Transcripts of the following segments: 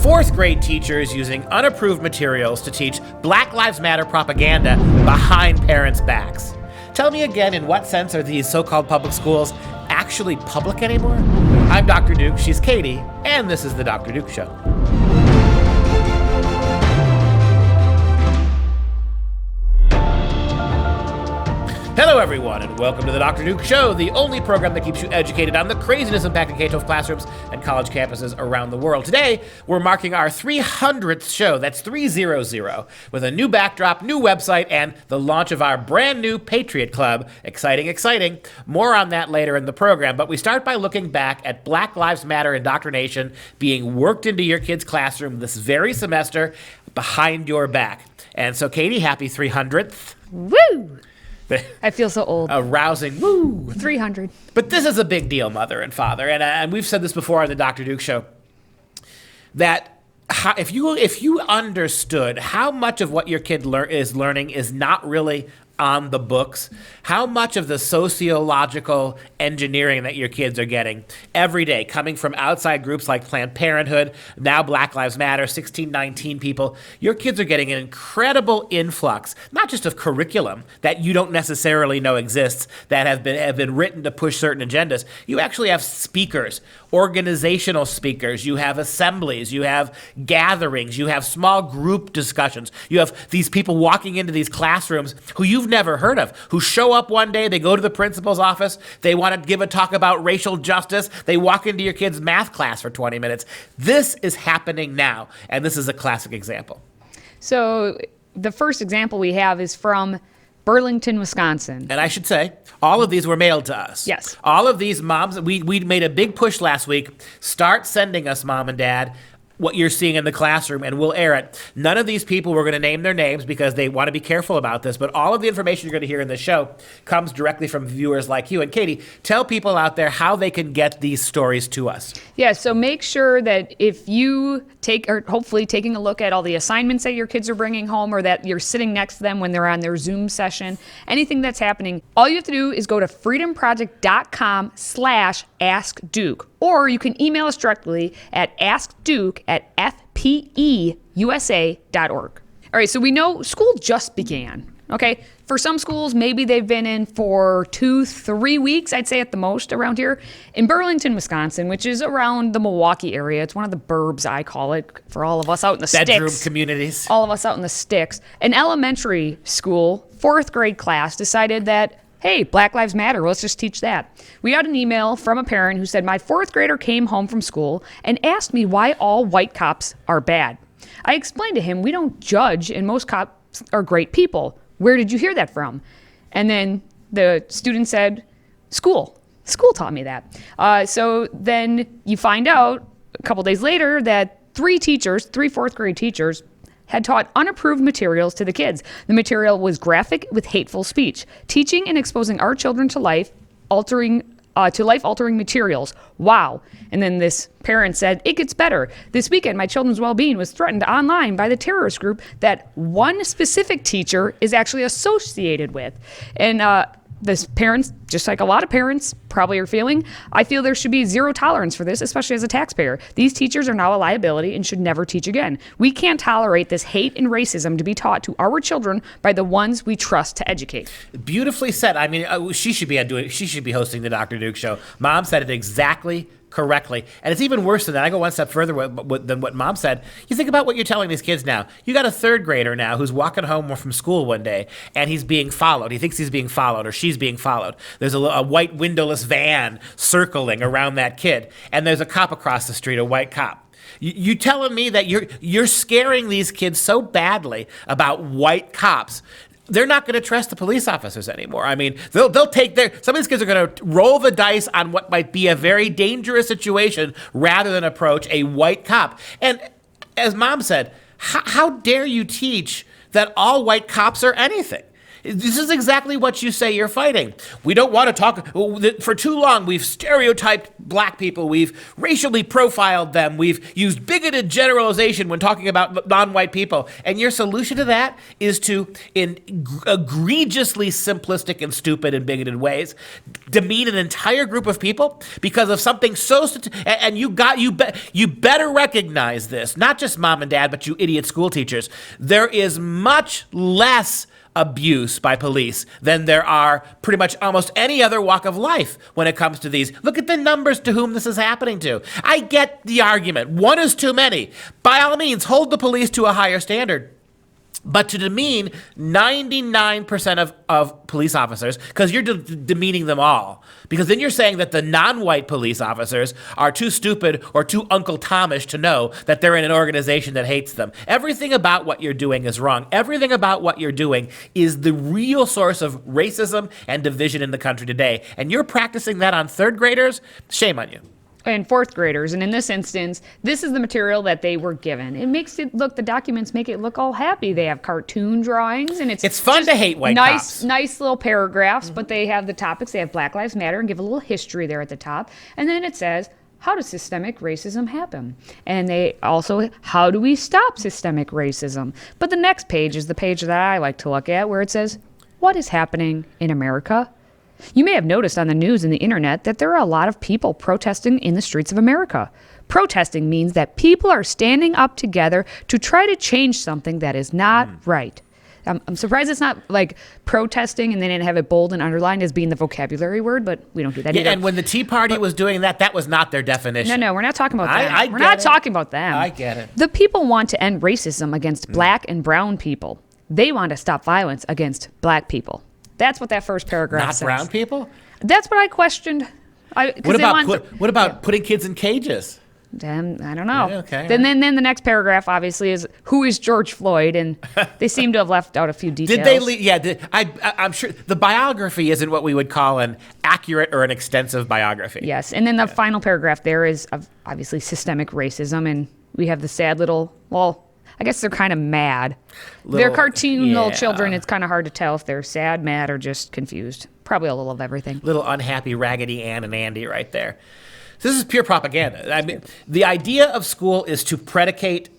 Fourth grade teachers using unapproved materials to teach Black Lives Matter propaganda behind parents' backs. Tell me again, in what sense are these so-called public schools actually public anymore? I'm Dr. Duke, she's Katie, and this is The Dr. Duke Show. Hello, everyone, and welcome to The Dr. Duke Show, the only program that keeps you educated on the craziness impacting K-12 classrooms and college campuses around the world. Today, we're marking our 300th show, that's 300, with a new backdrop, new website, and the launch of our brand new Patriot Club. Exciting, exciting. More on that later in the program, but we start by looking back at Black Lives Matter indoctrination being worked into your kids' classroom this very semester behind your back. And so, Katie, happy 300th. Woo! I feel so old. A rousing woo. 300. But this is a big deal, mother and father. And we've said this before on the Dr. Duke Show, that if you understood how much of what your kid is learning is not really on the books, how much of the sociological engineering that your kids are getting every day, coming from outside groups like Planned Parenthood, now Black Lives Matter, 1619 people, your kids are getting an incredible influx, not just of curriculum that you don't necessarily know exists, that have been written to push certain agendas. You actually have speakers, organizational speakers, you have assemblies, you have gatherings, you have small group discussions, you have these people walking into these classrooms who you've never heard of, who show up one day, they go to the principal's office, they want to give a talk about racial justice, they walk into your kid's math class for 20 minutes. This is happening now, and this is a classic example. So the first example we have is from Burlington, Wisconsin. And I should say, all of these were mailed to us. Yes. All of these moms, we made a big push last week, start sending us, mom and dad, what you're seeing in the classroom, and we'll air it. None of these people, we're going to name their names because they want to be careful about this, but all of the information you're going to hear in the show comes directly from viewers like you. And Katie, tell people out there how they can get these stories to us. Yeah, so make sure that if you hopefully taking a look at all the assignments that your kids are bringing home, or that you're sitting next to them when they're on their Zoom session, anything that's happening, all you have to do is go to freedomproject.com/askduke, or you can email us directly at askduke@fpeusa.org. All right, so we know school just began. Okay, for some schools, maybe they've been in for 2-3 weeks, I'd say at the most around here. In Burlington, Wisconsin, which is around the Milwaukee area, it's one of the burbs, I call it, for all of us out in the Bedroom sticks. communities. All of us out in the sticks. An elementary school, 4th grade class, decided that, hey, Black Lives Matter, let's just teach that. We got an email from a parent who said, my 4th grader came home from school and asked me why all white cops are bad. I explained to him, we don't judge, and most cops are great people. Where did you hear that from? And then the student said, school. School taught me that. So then you find out a couple days later that 3 4th grade teachers, had taught unapproved materials to the kids. The material was graphic with hateful speech, teaching and exposing our children to life-altering materials. Wow. And then this parent said, it gets better. This weekend, my children's well-being was threatened online by the terrorist group that one specific teacher is actually associated with. And this parents, just like a lot of parents probably are feeling, I feel there should be zero tolerance for this, especially as a taxpayer. These teachers are now a liability and should never teach again. We can't tolerate this hate and racism to be taught to our children by the ones we trust to educate. Beautifully said. I mean, she should be hosting the Dr. Duke Show. Mom said it exactly correctly. And it's even worse than that. I go one step further than what mom said. You think about what you're telling these kids now. You got a 3rd grader now who's walking home from school one day, and he's being followed. He thinks he's being followed, or she's being followed. There's a white windowless van circling around that kid, and there's a cop across the street, a white cop. You telling me that you're scaring these kids so badly about white cops, they're not going to trust the police officers anymore. I mean, they'll take some of these kids are going to roll the dice on what might be a very dangerous situation rather than approach a white cop. And as mom said, how dare you teach that all white cops are anything? This is exactly what you say you're fighting. We don't want to talk. For too long, we've stereotyped black people. We've racially profiled them. We've used bigoted generalization when talking about non-white people. And your solution to that is to, in egregiously simplistic and stupid and bigoted ways, demean an entire group of people because of something so. And you better recognize this. Not just mom and dad, but you idiot school teachers. There is much less abuse by police than there are pretty much almost any other walk of life when it comes to these. Look at the numbers to whom this is happening to. I get the argument. One is too many. By all means, hold the police to a higher standard. But to demean 99% of police officers, because you're demeaning them all, because then you're saying that the non-white police officers are too stupid or too Uncle Tomish to know that they're in an organization that hates them. Everything about what you're doing is wrong. Everything about what you're doing is the real source of racism and division in the country today. And you're practicing that on third graders? Shame on you. And fourth graders. And in this instance, this is the material that they were given. It makes it look, the documents make it look all happy. They have cartoon drawings, and it's fun to hate white cops. Nice little paragraphs, but they have the topics. They have Black Lives Matter and give a little history there at the top. And then it says, how does systemic racism happen? And they also, how do we stop systemic racism? But the next page is the page that I like to look at, where it says, what is happening in America? You may have noticed on the news and the internet that there are a lot of people protesting in the streets of America. Protesting means that people are standing up together to try to change something that is not right. I'm surprised it's not like protesting and they didn't have it bold and underlined as being the vocabulary word, but we don't do that either. And when the Tea Party was doing that, that was not their definition. No, we're not talking about them. We're not talking about them. I get it. The people want to end racism against black and brown people. They want to stop violence against black people. That's what that first paragraph says. Not brown people? That's what I questioned. What about putting kids in cages? I don't know. Yeah, okay. Then the next paragraph obviously is who is George Floyd, and they seem to have left out a few details. Did they? I'm sure the biography isn't what we would call an accurate or an extensive biography. Yes, and then the final paragraph there is obviously systemic racism, and we have the sad little. Well, I guess they're kind of mad. They're cartoon little children. It's kind of hard to tell if they're sad, mad, or just confused. Probably a little of everything. Little unhappy Raggedy Ann and Andy right there. This is pure propaganda. I mean, the idea of school is predicated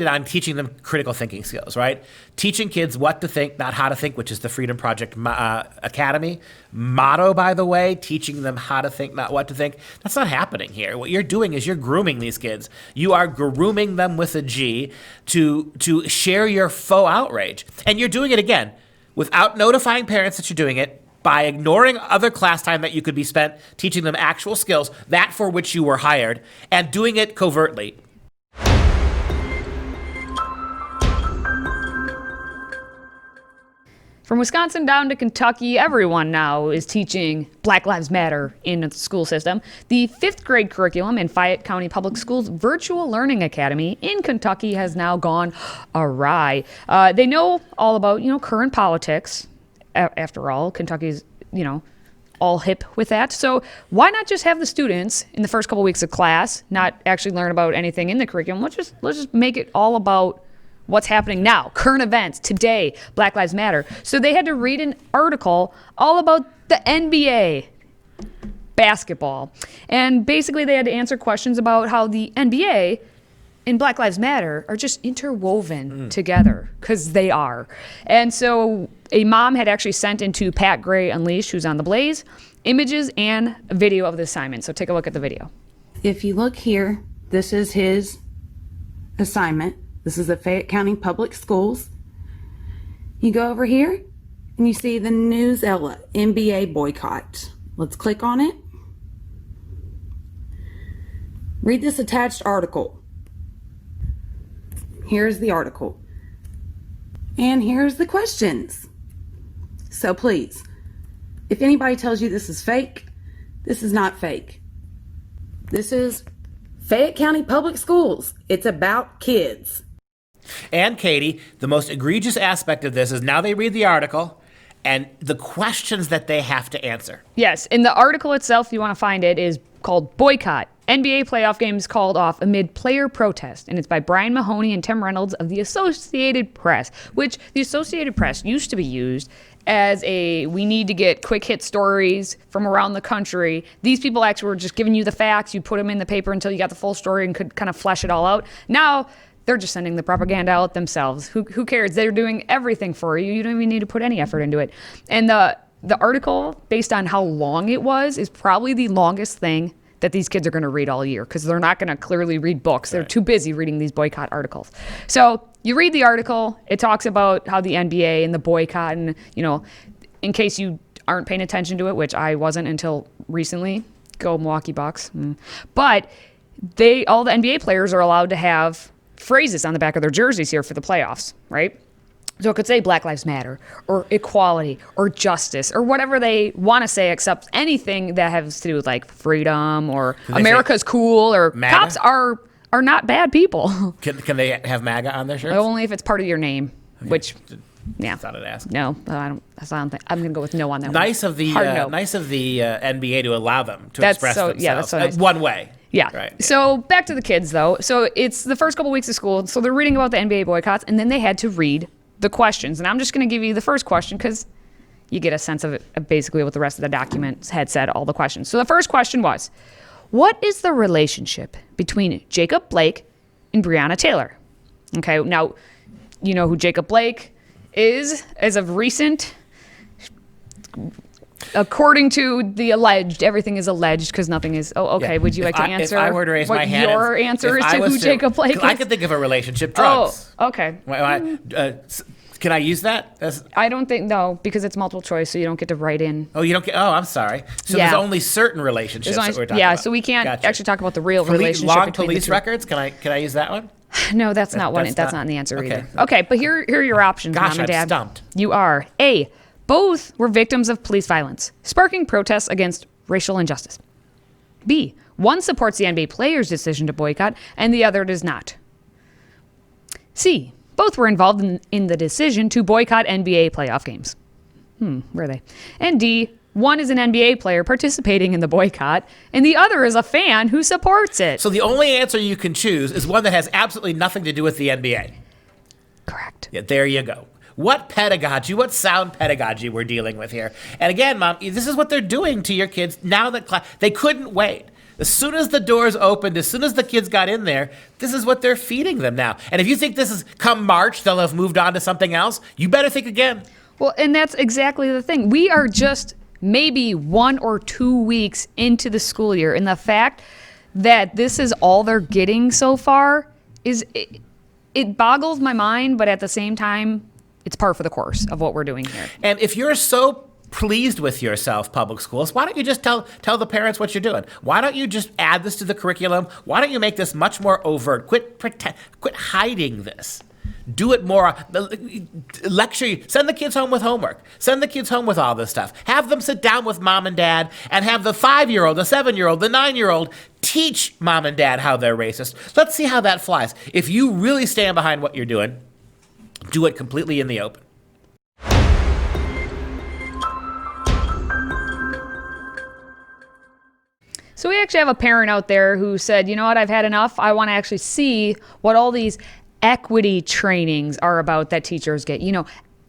on teaching them critical thinking skills, right? Teaching kids what to think, not how to think, which is the Freedom Project Academy motto, by the way, teaching them how to think, not what to think. That's not happening here. What you're doing is you're grooming these kids. You are grooming them with a G to share your faux outrage. And you're doing it, again, without notifying parents that you're doing it, by ignoring other class time that you could be spent teaching them actual skills, that for which you were hired, and doing it covertly. From Wisconsin down to Kentucky, everyone now is teaching Black Lives Matter in the school system. The 5th grade curriculum in Fayette County Public Schools Virtual Learning Academy in Kentucky has now gone awry. They know all about, current politics. After all, Kentucky's, all hip with that. So why not just have the students in the first couple weeks of class not actually learn about anything in the curriculum? Let's just make it all about what's happening now, current events, today, Black Lives Matter. So they had to read an article all about the NBA basketball. And basically they had to answer questions about how the NBA and Black Lives Matter are just interwoven together, because they are. And so a mom had actually sent into Pat Gray Unleashed, who's on the Blaze, images and a video of the assignment. So take a look at the video. If you look here, this is his assignment. This is the Fayette County Public Schools. You go over here and you see the News Ella NBA boycott. Let's click on it. Read this attached article. Here's the article. And here's the questions. So please, if anybody tells you this is fake, this is not fake. This is Fayette County Public Schools. It's about kids. And Katie, the most egregious aspect of this is now they read the article and the questions that they have to answer. Yes, in the article itself, if you want to find it, is called Boycott, NBA playoff games called off amid player protest, and it's by Brian Mahoney and Tim Reynolds of the Associated Press, which the Associated Press used to be used as we need to get quick hit stories from around the country. These people actually were just giving you the facts. You put them in the paper until you got the full story and could kind of flesh it all out. Now they're just sending the propaganda out themselves. Who cares? They're doing everything for you. You don't even need to put any effort into it. And the article, based on how long it was, is probably the longest thing that these kids are going to read all year, because they're not going to clearly read books. They're too busy reading these boycott articles. So you read the article. It talks about how the NBA and the boycott, and, in case you aren't paying attention to it, which I wasn't until recently, go Milwaukee Bucks. But all the NBA players are allowed to have phrases on the back of their jerseys here for the playoffs, right? So it could say Black Lives Matter or equality or justice or whatever they want to say, except anything that has to do with like freedom or America's cool or MAGA? Cops are not bad people. Can they have MAGA on their shirts? Only if it's part of your name, which, yeah. I thought I'd ask. No, I don't think. I'm going to go with no on that Nice one. of the NBA to allow them to That's express so- themselves. yeah, that's so nice. One way. Yeah. Right. So back to the kids, though. So it's the first couple weeks of school. So they're reading about the NBA boycotts, and then they had to read the questions. And I'm just going to give you the first question because you get a sense of basically what the rest of the documents had said, all the questions. So the first question was, what is the relationship between Jacob Blake and Breonna Taylor? Okay, now, you know who Jacob Blake is as of recent. According to the alleged, everything is alleged because nothing is. Oh, okay. Yeah. Would you like to answer? If I were to raise my hand, your answer is to who Jacob Blake is? I could think of a relationship. Drugs. Oh, okay. Can I use that? I don't think no, because it's multiple choice, so you don't get to write in. Oh, you don't get. Oh, I'm sorry. So Yeah. there's only certain relationships that we're talking about. So we can't Gotcha. actually talk about the real relationship. Long between the police two. records. Can I use that one? No, that's not one. That's not in the answer either. Okay, but here are your options, Gosh, Mom and I'm Dad. stumped. You are A. Both were victims of police violence, sparking protests against racial injustice. B. One supports the NBA players' decision to boycott, and the other does not. C. Both were involved in the decision to boycott NBA playoff games. Where are they? And D. One is an NBA player participating in the boycott, and the other is a fan who supports it. So the only answer you can choose is one that has absolutely nothing to do with the NBA. Correct. Yeah, there you go. What pedagogy, what sound pedagogy we're dealing with here. And again, Mom, this is what they're doing to your kids now that they couldn't wait. As soon as the doors opened, as soon as the kids got in there, this is what they're feeding them now. And if you think this is come March, they'll have moved on to something else, you better think again. Well, and that's exactly the thing. We are just maybe 1 or 2 weeks into the school year, and the fact that this is all they're getting so far it boggles my mind, but at the same time, it's par for the course of what we're doing here. And if you're so pleased with yourself, public schools, why don't you just tell the parents what you're doing? Why don't you just add this to the curriculum? Why don't you make this much more overt? Quit hiding this. Do it more. Lecture. Send the kids home with homework. Send the kids home with all this stuff. Have them sit down with mom and dad and have the 5-year-old, the 7-year-old, the 9-year-old teach mom and dad how they're racist. Let's see how that flies. If you really stand behind what you're doing, do it completely in the open. So we actually have a parent out there who said, you know what, I've had enough. I want to actually see what all these equity trainings are about that teachers get.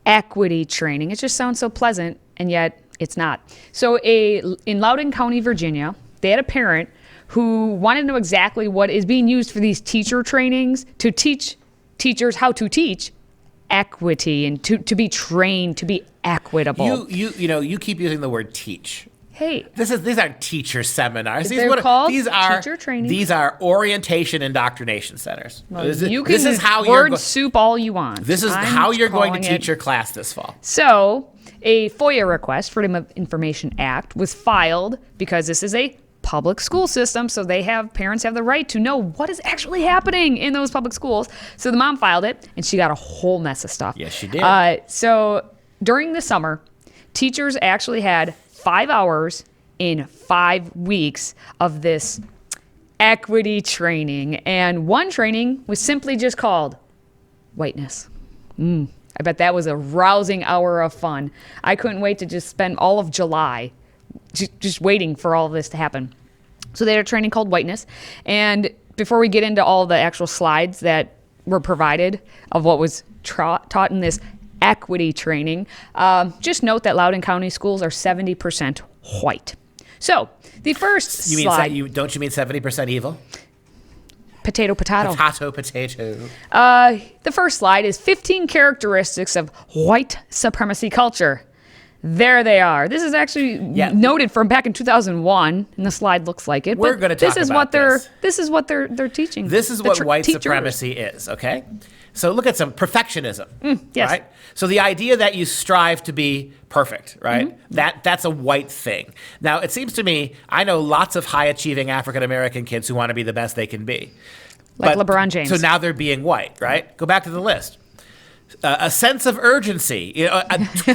Equity training. It just sounds so pleasant, and yet it's not. So in Loudoun County, Virginia, they had a parent who wanted to know exactly what is being used for these teacher trainings to teach teachers how to teach equity and to be trained to be equitable. You keep using the word teach. Hey, these aren't teacher seminars. They're called teacher training. These are orientation indoctrination centers. Well, this is how word soup all you want. This is how you're going to teach your class this fall. So a FOIA request, Freedom of Information Act, was filed because this is a public school system, so parents have the right to know what is actually happening in those public schools. So the mom filed it, and she got a whole mess of stuff. Yes, she did. So during the summer, teachers actually had 5 hours in 5 weeks of this equity training, and one training was simply just called whiteness. I bet that was a rousing hour of fun. I couldn't wait to just spend all of July just waiting for all of this to happen. So they had a training called Whiteness. And before we get into all the actual slides that were provided of what was taught in this equity training, just note that Loudoun County schools are 70% white. So the first slide. Don't you mean 70% evil? Potato. Potato. The first slide is 15 characteristics of white supremacy culture. There they are. This is actually noted from back in 2001, and the slide looks like it. We're going to talk about this. This is what they're teaching. This is what white supremacy is, okay? So look at some perfectionism, yes. right? So the idea that you strive to be perfect, right? That's a white thing. Now, it seems to me, I know lots of high-achieving African-American kids who want to be the best they can be. Like LeBron James. So now they're being white, right? Go back to the list. A sense of urgency,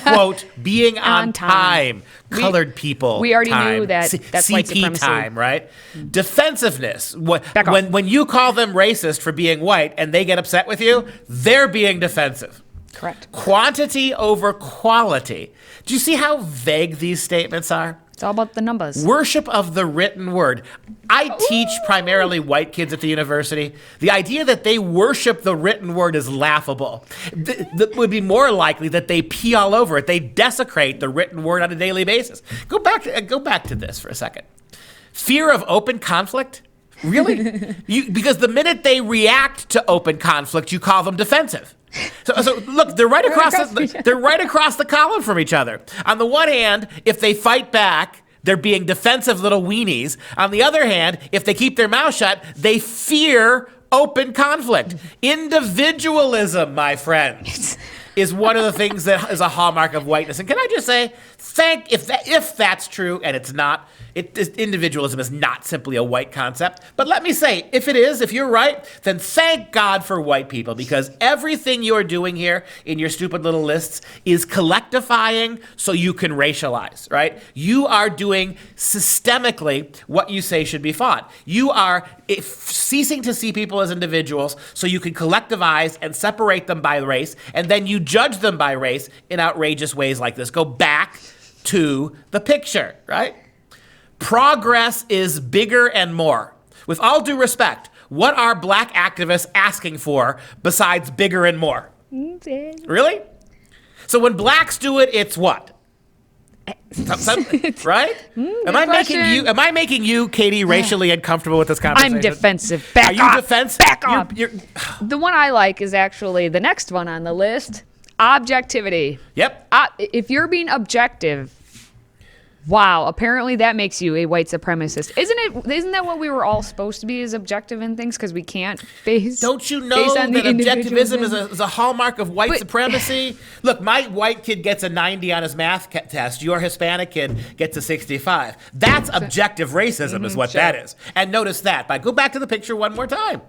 quote, being on time, colored people. We already time, knew that that's white supremacy. time, right? Defensiveness. When you call them racist for being white and they get upset with you, they're being defensive. Correct. Quantity over quality. Do you see how vague these statements are? It's all about the numbers. Worship of the written word. I teach primarily white kids at the university. The idea that they worship the written word is laughable. That would be more likely that they pee all over it. They desecrate the written word on a daily basis. Go back to this for a second. Fear of open conflict? Really? Because the minute they react to open conflict, you call them defensive. So look, they're right across the column from each other. On the one hand, if they fight back, they're being defensive little weenies. On the other hand, if they keep their mouth shut, they fear open conflict. Individualism, my friends, is one of the things that is a hallmark of whiteness. And can I just say, if that's true, and it's not, individualism is not simply a white concept. But let me say, if it is, if you're right, then thank God for white people, because everything you're doing here in your stupid little lists is collectivifying so you can racialize, right? You are doing systemically what you say should be fought. You are ceasing to see people as individuals so you can collectivize and separate them by race, and then you judge them by race in outrageous ways like this. Go back to the picture, right? Progress is bigger and more. With all due respect, what are black activists asking for besides bigger and more? Really? So when blacks do it, it's what? Right? Am I making you, Katie, racially uncomfortable with this conversation? I'm defensive. Back off. Are you defensive? Back off. The one I like is actually the next one on the list. Objectivity. Yep. If you're being objective, wow, apparently that makes you a white supremacist. Isn't that what we were all supposed to be, as objective in things, because we can't base. Don't you know that objectivism is a hallmark of white supremacy? Look, my white kid gets a 90 on his math test. Your Hispanic kid gets a 65. That's objective racism is what that is. And notice that. But go back to the picture one more time.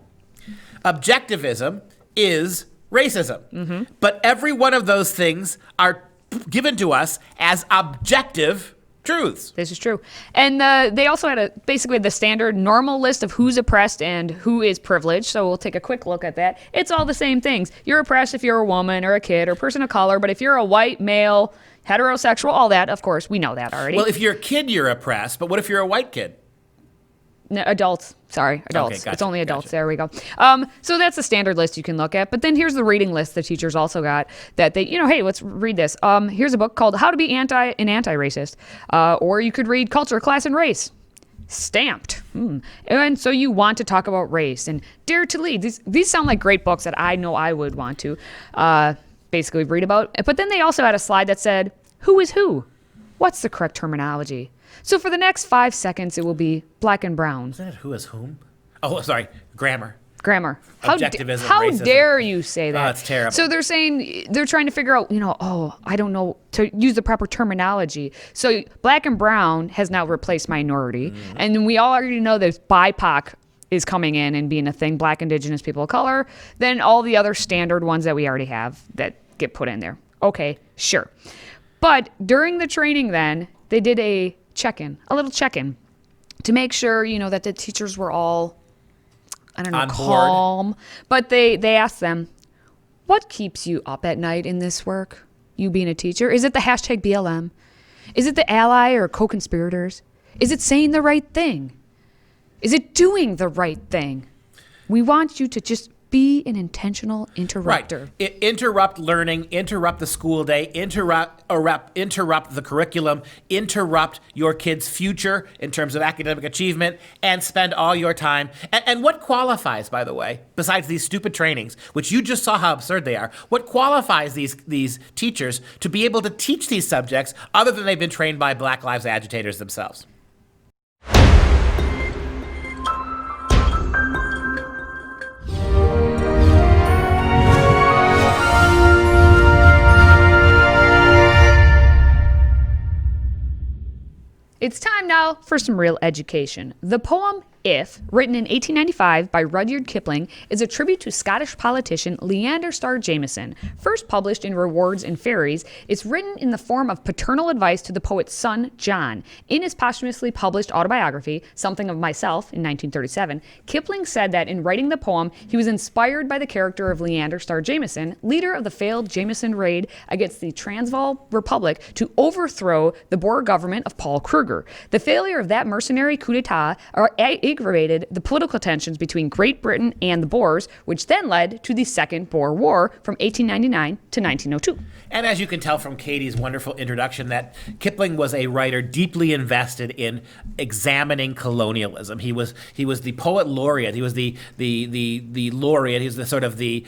Objectivism is racism. But every one of those things are given to us as objective truths. This is true. And they also had basically the standard normal list of who's oppressed and who is privileged. So we'll take a quick look at that. It's all the same things. You're oppressed if you're a woman or a kid or person of color, but if you're a white, male, heterosexual, all that, of course, we know that already. Well, if you're a kid, you're oppressed, but what if you're a white kid? No, adults. Sorry, adults. Okay, gotcha, it's only adults. gotcha. There we go. So that's the standard list you can look at. But then here's the reading list the teachers also got that they, hey, let's read this. Here's a book called How to Be an Anti-Racist. Or you could read Culture, Class, and Race. Stamped. And so you want to talk about race and Dare to Lead. These sound like great books that I know I would want to basically read about. But then they also had a slide that said, who is who? What's the correct terminology? So for the next 5 seconds, it will be black and brown. Isn't it who is whom? Oh, sorry. Grammar. Objectivism, how dare you say that? Oh, it's terrible. So they're trying to figure out, I don't know, to use the proper terminology. So black and brown has now replaced minority. And then we all already know that BIPOC is coming in and being a thing, black, indigenous, people of color. Then all the other standard ones that we already have that get put in there. Okay, sure. But during the training then, they did a little check-in to make sure, that the teachers were all, calm. But they asked them, what keeps you up at night in this work, you being a teacher? Is it the hashtag BLM? Is it the ally or co-conspirators? Is it saying the right thing? Is it doing the right thing? We want you to just be an intentional interrupter. Right. Interrupt learning, interrupt the school day, interrupt the curriculum, interrupt your kid's future in terms of academic achievement, and spend all your time. And what qualifies, by the way, besides these stupid trainings, which you just saw how absurd they are, what qualifies these teachers to be able to teach these subjects other than they've been trained by Black Lives agitators themselves? It's time now for some real education. The poem If, written in 1895 by Rudyard Kipling, is a tribute to Scottish politician Leander Starr Jameson. First published in Rewards and Fairies, it's written in the form of paternal advice to the poet's son, John. In his posthumously published autobiography, Something of Myself, in 1937, Kipling said that in writing the poem, he was inspired by the character of Leander Starr Jameson, leader of the failed Jameson raid against the Transvaal Republic to overthrow the Boer government of Paul Kruger. The failure of that mercenary coup d'etat aggravated the political tensions between Great Britain and the Boers, which then led to the Second Boer War from 1899 to 1902. And as you can tell from Katie's wonderful introduction, that Kipling was a writer deeply invested in examining colonialism. He was the poet laureate. He was the laureate. He was the sort of the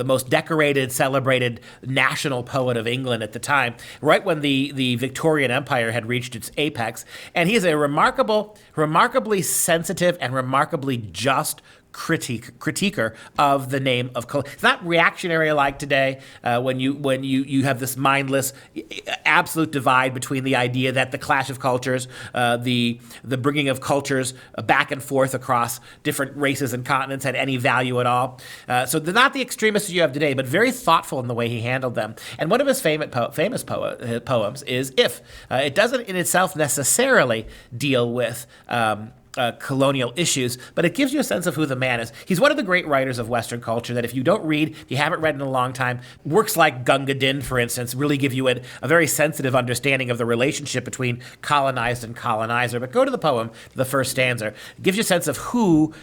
most decorated, celebrated national poet of England at the time, right when the Victorian Empire had reached its apex. And he is a remarkably sensitive and remarkably just critiquer of the name of colonialism. It's not reactionary like today when you have this mindless absolute divide between the idea that the clash of cultures, the bringing of cultures back and forth across different races and continents had any value at all. So they're not the extremists you have today, but very thoughtful in the way he handled them. And one of his famous poems is If. It doesn't in itself necessarily deal with colonial issues, but it gives you a sense of who the man is. He's one of the great writers of Western culture that if you don't read, if you haven't read in a long time, works like Gunga Din, for instance, really give you a very sensitive understanding of the relationship between colonized and colonizer. But go to the poem, the first stanza. It gives you a sense of who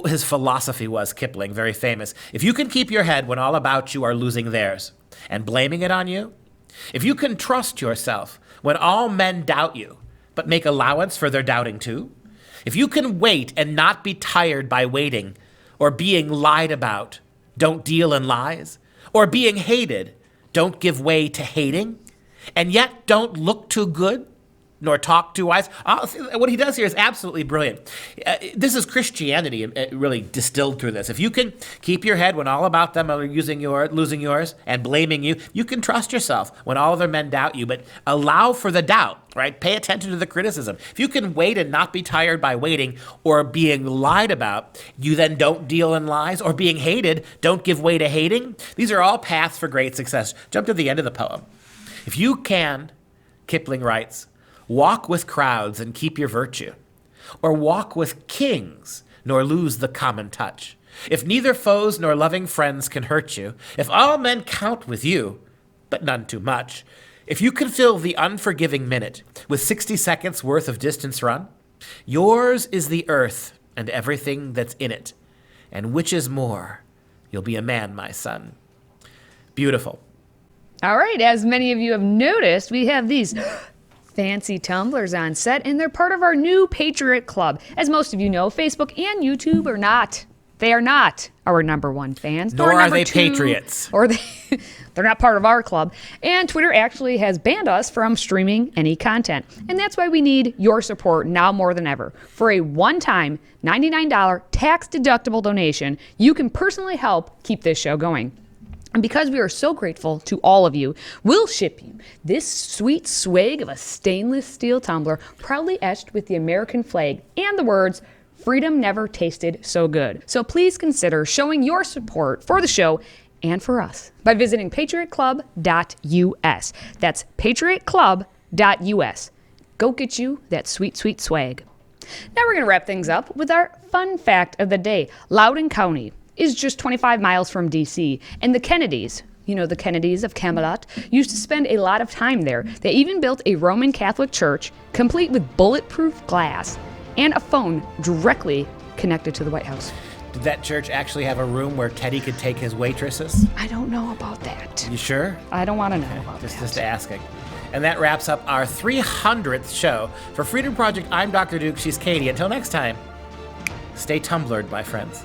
his philosophy was, Kipling, very famous. If you can keep your head when all about you are losing theirs and blaming it on you, if you can trust yourself when all men doubt you, but make allowance for their doubting too, if you can wait and not be tired by waiting, or being lied about, don't deal in lies, or being hated, don't give way to hating, and yet don't look too good, nor talk too wise. What he does here is absolutely brilliant. This is Christianity really distilled through this. If you can keep your head when all about them are losing yours and blaming you, you can trust yourself when all other men doubt you, but allow for the doubt, right? Pay attention to the criticism. If you can wait and not be tired by waiting or being lied about, you then don't deal in lies, or being hated, don't give way to hating. These are all paths for great success. Jump to the end of the poem. If you can, Kipling writes, walk with crowds and keep your virtue, or walk with kings nor lose the common touch. If neither foes nor loving friends can hurt you, if all men count with you, but none too much, if you can fill the unforgiving minute with 60 seconds worth of distance run, yours is the earth and everything that's in it, and which is more, you'll be a man, my son. Beautiful. All right, as many of you have noticed, we have these fancy tumblers on set, and they're part of our new Patriot Club. As most of you know, Facebook and YouTube are not. They are not our number one fans. Nor are they patriots. Or they're not part of our club. And Twitter actually has banned us from streaming any content. And that's why we need your support now more than ever. For a one-time $99 tax-deductible donation, you can personally help keep this show going. And because we are so grateful to all of you, we'll ship you this sweet swig of a stainless steel tumbler proudly etched with the American flag and the words, "Freedom never tasted so good." So please consider showing your support for the show and for us by visiting patriotclub.us. That's patriotclub.us. Go get you that sweet, sweet swag. Now we're going to wrap things up with our fun fact of the day. Loudoun County is just 25 miles from D.C., and the Kennedys, you know, the Kennedys of Camelot, used to spend a lot of time there. They even built a Roman Catholic church, complete with bulletproof glass, and a phone directly connected to the White House. Did that church actually have a room where Teddy could take his waitresses? I don't know about that. You sure? I don't want to know about that. Just asking. And that wraps up our 300th show. For Freedom Project, I'm Dr. Duke. She's Katie. Until next time, stay Tumblered, my friends.